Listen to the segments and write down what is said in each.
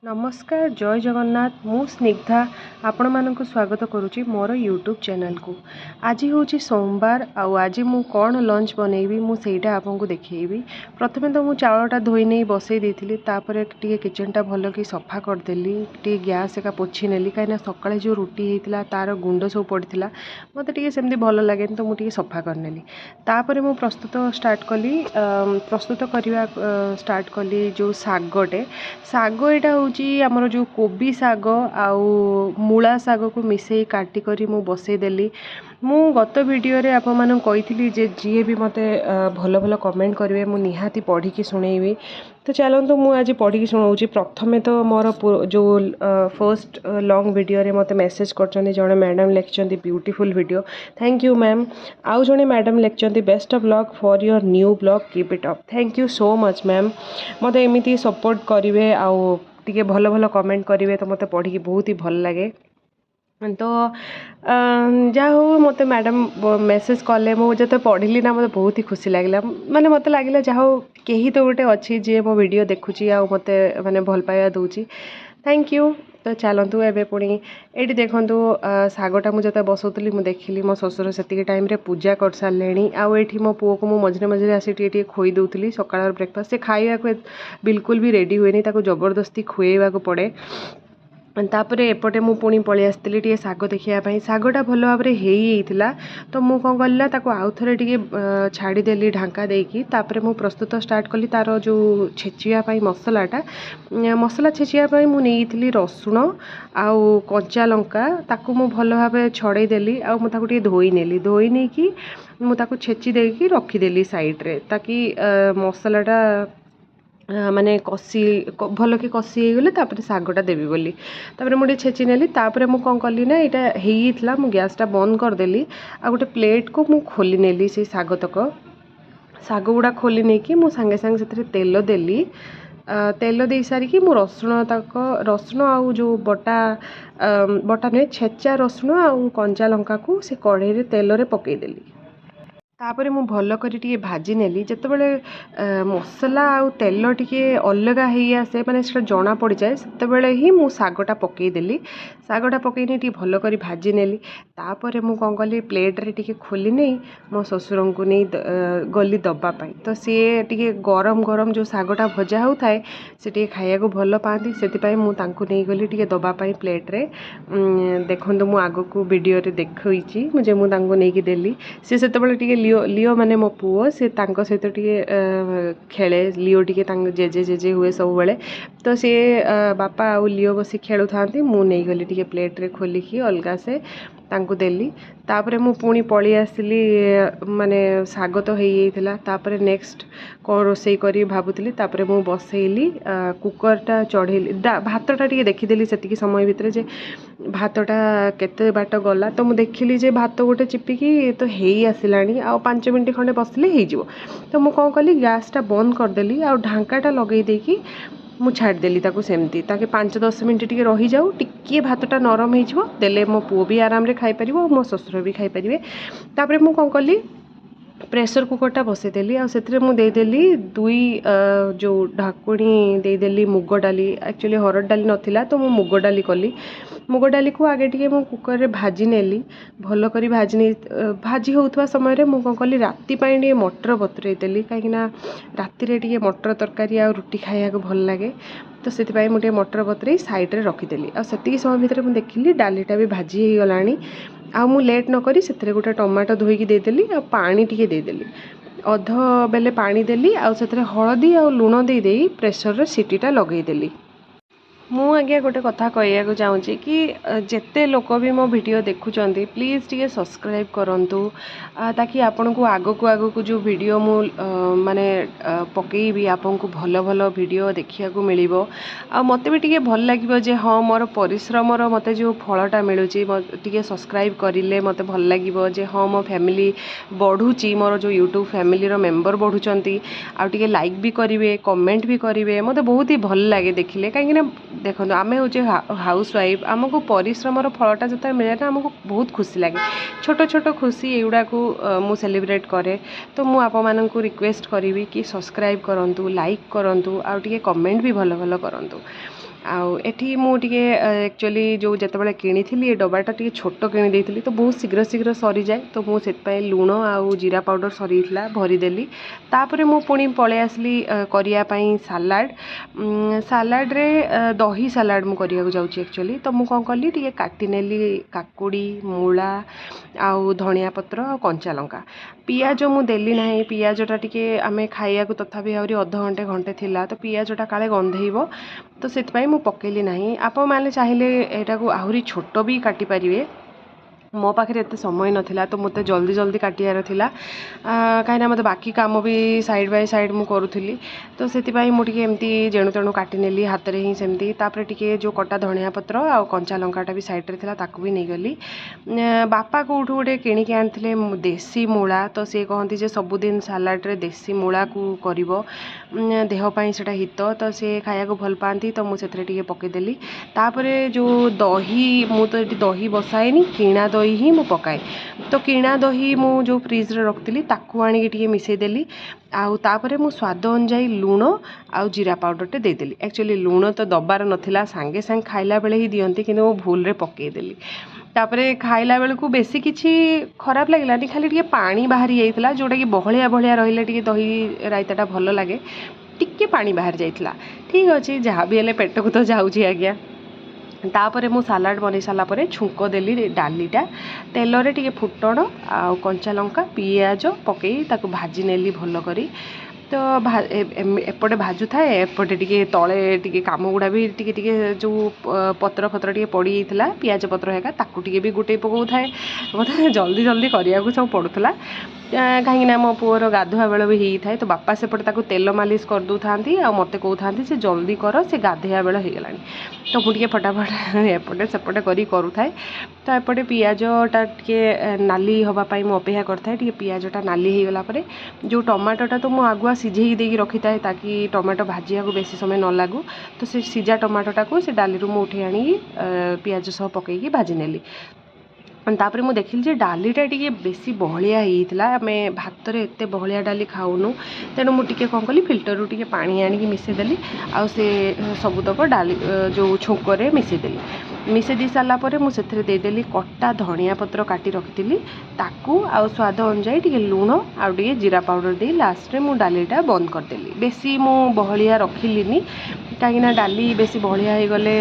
नमस्कार जय जगन्नाथ मु स्निग्धा आपण मानक स्वागत करुच्ची मोर यूट्यूब चैनल को। आज हूँ सोमवार आज मु कौन लंच बनैबी मुझेटा आपको देखी। प्रथमे तो मु चाउलटा धोई नहीं बसई देती टे किचनटा भल कि सफा करदेली टे गैस एका पोछी नेली कहीं सकाଳେ जो रुटी होता तार गुंड सब पड़ा मत सेमती भल लगे तो मुझे सफा करनेली। तापर मु प्रस्तुत स्टार्ट कली प्रस्तुत करने स्टार्ट कली जो सागटे साग एटा आमर जो कोबी साग आउ मूला साग को मिसई काटिक मु बसईदेली। मु गत वीडियो रे आप मान कही जी भी मत भल भल कमेंट करेंगे मु निहाती पढ़ी की शुणेबी। तो चलतु मु आज पढ़ी की शुणाऊँ। प्रथमे तो मोर जो फर्स्ट लॉन्ग वीडियो रे मत मेसेज कर जड़े मैडम लिखिं beautiful video thank you ma'am. आउ जड़े मैडम लिखिं best of luck for your new blog keep it up. Thank you so much ma'am. मत एमती सपोर्ट करेंगे आउ टिके भल भल कमेंट करेंगे तो मत पढ़ी बहुत ही भल लगे। तो जहाँ हो मत मैडम मेसेज कले मुझे पढ़ी ना मत बहुत ही खुशी लगे माने मत लगे जहाँ कहीं तो गोटे अच्छी जी मो वीडियो देखुची आ मत माने भल पाया दूची थैंक यू। तो चलतु एवं पुणी ये देखूँ सागटा मुझे बसौली मुझे देखिली मो ससुर से टाइम रे पूजा कर सारे आठी मो पुओ को मझे मझे आसी टे खोई दूसरी सकाल ब्रेकफास्ट से खाया बिल्कुल भी रेडी हुए जबरदस्ती खुएवा पड़े। तापर एपटे मु पुणी पलि आसती टे साग देखापी सागटा भल भाव होता तो मु कौन कली आउ थे टे छाड़देली ढांका देकी तापर मु प्रस्तुत स्टार्ट कली तार जो छेचियापाई मसलाटा मसला छेचियापाई मु नहीं रसुण आउ कंचा लंका ताकू मु भल भाव छड़ेदेली आउ मुझे धोई नेली धोई नहीं कि मुझे छेची देकी रखीदेली साइड रे ताकि मसलाटा माने कषी भल कि कषी गले सागटा देवी बोली तापर मुझे छेची नेली। तापर मु कौन कली ना यहाँ मु गैसटा बंद करदेली आ गोटे प्लेट को मु खोली नेली से साग तक साग गुड़ा खोली नहीं कि मु सांगे सांगे से तेल देली तेल दे सारिकी मु रसुण तक रसुण आउ जो बटा बटा नहीं छेचा रसुण आउ कंचा लंका को से कढ़ई रे तेल रे पकईदेली। तापर मु भल करी भाजी नेली जितेबाला मसला आउ तेल टिके अलग हो आसे माने सेटा जना पड़ जाए से ही मु सागटा पकईदेली सागटा पकईनी टी भल करी भाजी नेली। तापर मु कौन कली प्लेट रे टिके खोली नहीं मो ससुर को नहीं गली दबापाई तो सी टिके गरम गरम जो सागटा भजा होता है से खाया को भल पाती से नहीं गली टिके दबापाई प्लेट रे देखो मु आग को वीडियो रे देखी मुझे मुझे देली सी से टिके लियो माने मो पुओ से तांको सहित टिके खेले लियो टिके जेजे जेजे हुए सब बेले तो सी बापा आउ लियो बसी खेलु थांती मु नहीं गली टिके प्लेट रे खोलिकी अलगा से तांको देली। तापर मु पुणी पलि आसली माने साग तो हो तापर नेक्स्ट कौन रोसई करी भाबुतली तापर मु बसैली कुकरटा चढ़ेली भातटा टिके देखीदेली से समय भितर जे भातटा केते बाट गला तो मु देखिली जे भात गोटे चिपिकी तो हेई आसिलानी आ 5 मिनट खंडे बसले हो तो मु कौन कली गैसटा बंद करदेली आ ढांकाटा लगे देकी मु छाड़देली ताकू सेमती ताकि 5-10 मिनट टिके रही जाऊ टिके भातटा नरम हो देले मो पुओ भी आराम रे खाई परिबो मो ससुर भी खाई परिबे। तापर मु कौन कली प्रेशर कुकरटा बसईदेली आ देदेली 2 जो ढाकुणी देदेली मुग डाली एक्चुअली हरड़ डाली नथिला तो मु मुग डाली कली मुग डाली को आगे टिके मु कुकर रे भाजी नेली भल करी भाजी होउथवा समय रे मु कौन कली राति पाई टिके मटर बतुरई कहीं राति रे टिके मटर तरकारी आ रुटी खाया को भल लगे तो से मुझे मटर बतुरई साइड रे रखीदेली आ सेतिकी समय भितर मु देखिली डालीटा भी भाजी हो गलानी आ मु लेट न करी से गोटे टमाटो धोईकी देदेली आ पानी टिके देदेली अध बेले पानी देली आ हलदी आ लुण दे प्रेसर रे सीटीटा लगईदेली। मु आज्ञा गोटे कथा कहया चाहूँगी कि जिते लोक भी मो वीडियो देखुं प्लीज़ टी सब्सक्राइब करूँ ताकि आपण को आग को जो वीडियो मु माने पकईबी आपन को भल भल वीडियो देखिया को मिलिबो आ मते भी टिके भल लागिबो जे हाँ मोर परिश्रम मते जो फलटा मिलुची टिके सब्सक्राइब करिले मते भल लागिबो जे हाँ मो फैमिली बढ़ुची मोर जो यूट्यूब फैमिली रो मेंबर बढ़ुचंती आ टिके लाइक भी करिवे कमेंट भी करिवे मते बहुत ही भल लागे देखिले काहे ना देखो आम हूँ हाउस वाइफ आमको परिश्रम फलटा जो मिले ना आमको बहुत खुशी लगे छोट छोट खुशी एगुड़ा को मु सेलिब्रेट करे तो मु आप मानक रिक्वेस्ट करी कि सब्सक्राइब करूँ लाइक करूँ आउ टिके कमेंट भी भल भल करूँ। एठी मु टिके एक्चुअली जो जेतेबेले किनी ए डब्बाटा टिके छोट किनी देइथिली तो बहुत शीघ्र शीघ्र सरी जाए तो मु सेतपय लूण आउ जीरा पाउडर सरीथला भरीदेली तापर मु पुणी पळे आसली करिया पई सलाड सलाड रे दही सलाड मु करिया जाउची एक्चुअली तो मु कोन कली टिके काटी नेली काकुड़ी मूला आउ धनिया पत्र आ कंचा लंका पियाज मु देली नाही पियाजटा टिके आमे खाइया को तथापि आउरी अध घंटे घंटे थिला तो पियाजटा काले गंधेइबो तो सेतपय मु पकेली नाही आपण माने चाहिले एटा को आहुरी छोट भी काटी परिवे मो पाखे एत समय नाला तो मत जल्दी जल्दी काटियार थिला कहीं मत बाकी काम भी साइड बाय साइड मु करूली तो से मुझे एमती जेणु तेणु काटिनेली हाथ में ही सेमती तापर टिके जो कटा धनिया पत्र आ कंचा लंकाटा भी साइड रे थिला ताकू भी नहीं गली बापा कोठू गोटे किणिकी आनी देसी मूला तो सी कहती जे सबुदिन सालाड रे देसी मूला को करिवो देहपाई सेटा हित तो सी खाया को भल पाती तो मुझे पकईदेली तापर जो दही मु तो ये दही बसाएनी किणा दही ही मु पकाए तो किणा दही मु जो फ्रिज रे रखती ताकू आनिक टिके मिसईदेली आउ तापरे मु स्वाद अनुजाई लूण आउ जीरा पाउडर टे देदेली एक्चुअली लूण तो दबार नथिला सांगे सांगे खाइला बेले ही दियंती किंतु मु भूल रे पकईदेली तापरे खाइला बेल को बेसी किछि खराब लागलानी खाली टिके पानी बाहरी जाइतला जोटा कि बहलिया बहलिया रहिले टिके दही रायताटा भल लागे टिके पानी बाहर जाइतला ठीक अछि जहाँ भी हेले पेट को तो जाउची आज्ञा तापर मु सलाड बन सारा पर छुंक देली डालीटा तेल रे टिके फुटण आ कंचा लंका पियाज पकई ताको भाजी नेली भल करी तो एपटे भाजु थाए एपटे टिके तले टिके काम गुड़ा भी टिके टिके जो पत्र फत्र टिके पड़ी जाइतला पियाज पत्र हेका ताकू टिके भी गुटे पकाउ थाए मते जल्दी जल्दी करिया को सब पड़ुतला कहीं मो पुअर गाधुआ बेल भी होई थाए तो बापा सेपटे ताकू तेल मालिश कर दउ थांती आ मते कहउ थांती से जल्दी कर से गाधेया बेल हो गलानी तो मुझे फटाफट एपटे सेपटे करी करू थाए तो एपटे पियाजटा टिके नाली हवा पाई मु अपेक्षा करथाए टिके पियाजटा नाली हो गला परे जो टमाटोटा तो मु आगुआ सिझेई देकी रखी थाए ताकि टमाटो भाजिया को बेसी समय न लागू तो से सिझा टमाटोटा को से डाली मु उठे आनी पियाज सह पकईकी भाजी नेली तापर मु देखिली जे डालीटा टिके बेसी बहलिया होइतला आमे भात रे एते बहलिया डाली खाउनु तेणु मु टिके कोन कली फिल्टर रु टिके पानी आनिकी मिसेई देली आ से सबुतक डाली जो छुंकरे मिसेई देली मिसेई दी सारा पर मु सेथरे दे देली कटा धनिया पत्र काटी रखिली ताकू आ स्वाद अनुसार टिके लूण आ टिके जीरा पाउडर दे लास्ट रे मु डालीटा बंद कर देली बेसी मु बहलिया रखिलिनी कहीं डाली बेसी बहलिया हो गले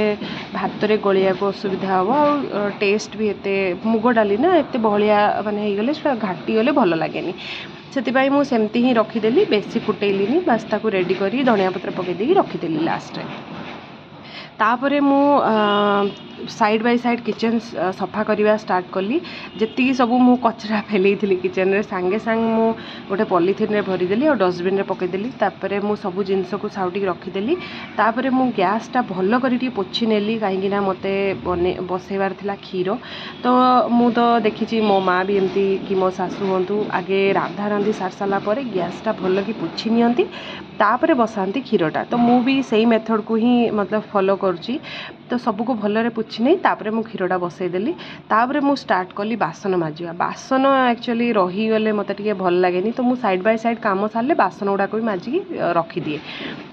भात रे गलिया को असुविधा हम आ टेस्ट भी एते मुग डाली ना एते बहलिया माने हो गले घाटी गले भल लगे से मु सेमती ही रखीदेली बेसी फुटेलिनी बास ताकू रेडी करी धनिया पत्र पकईदी रखीदेली लास्ट रे तापर मु साइड बाय साइड किचन सफा करवा स्टार्ट कली जी सब मु कचरा फैलई किचन रे सांगे सांग मु गोटे पॉलिथिन रे भरीदेली और डस्टबिन रे पकईदेली तापर मु सब जिनस को साउटी रखीदेली तापर मु गैस टा भल करी पोछि नेली कहीं मते बने बसैबार थिला क्षीर तो मु तो देखी मो माँ भी एमती कि मो सासू हूँ आगे राधा रांधि सार सारा पर गैस टा भल कि पोछि नियंती तापर बसाती क्षीरटा तो मु भी सही मेथड को ही मतलब फॉलो करुँची तो सबको भलरे पुछि नहीं तापर मु क्षीरटा बसईदेली तापर मु स्टार्ट कली बासन माजिबा बासन एक्चुअली रहीगले मत टे भल लगे तो मु साइड बाय साइड काम सारे बासन गुड़ाक भी माजिकी रखिदिए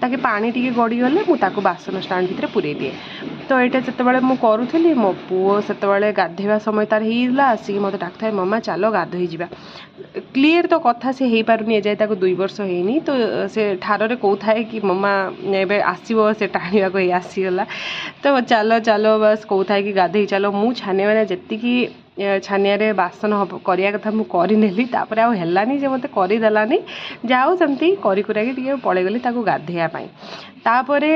ताकि पानी टे गड़ीगले मुझे बासन स्टाण्ड भितर पूरे दिए तो यहाँ जिते मु करूली मो पुओ से गाधेवा समय तार होगा आसिक मत डाक थाए मम्मा चलो गाधोई जा क्लीयर तो कथा से हो पारुनी एजाए 2 वर्ष होनी तो से ठारे कौ थाए कि मम्मा एबे आसीबो से टाणिया को आसीगला तो चलो चलो बस कौ थाए कि गाधे चलो मु छाने मैंने जी छानिया बासन करिया कथा मु करनेली तापर आउ हेलानी जे मते करदेलानी जाओ सेमती करी कुराकी टिके पळेगली ताकू गाधेया पई तापरे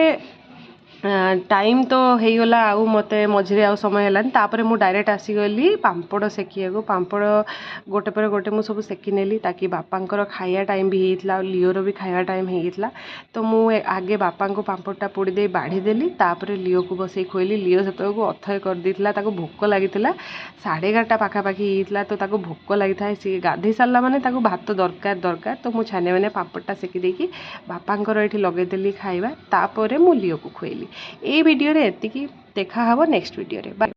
टाइम तो होगला आउ मत मझे आउ समय है तापर मु डायरेक्ट आसीगली पांपड़ सेकिया पांपड़ गोटे पर गोटे मु सब सेकी नेली ताकि बापांकर खाया टाइम भी होता लिओर भी खाया टाइम होता तो मु आगे बापा को पांपड़टा पोड़ी दे बाढ़ी देली तापर लिओ को बसई खुएली लिओ से अथय कर देता भोक लगी 11:30 पाखापाखि होता तो ताको भोक लगी था सी गाधे सारा माने ताको भात दरकार दरकार तो मु छाने मैंने पांपड़टा सेकी देकी बापांकर ये लगेदेली खाଇବା तापर मु लिओ को खुएली ए वीडियो रे एतिकी देखा हबो नेक्स्ट वीडियो रे बाय।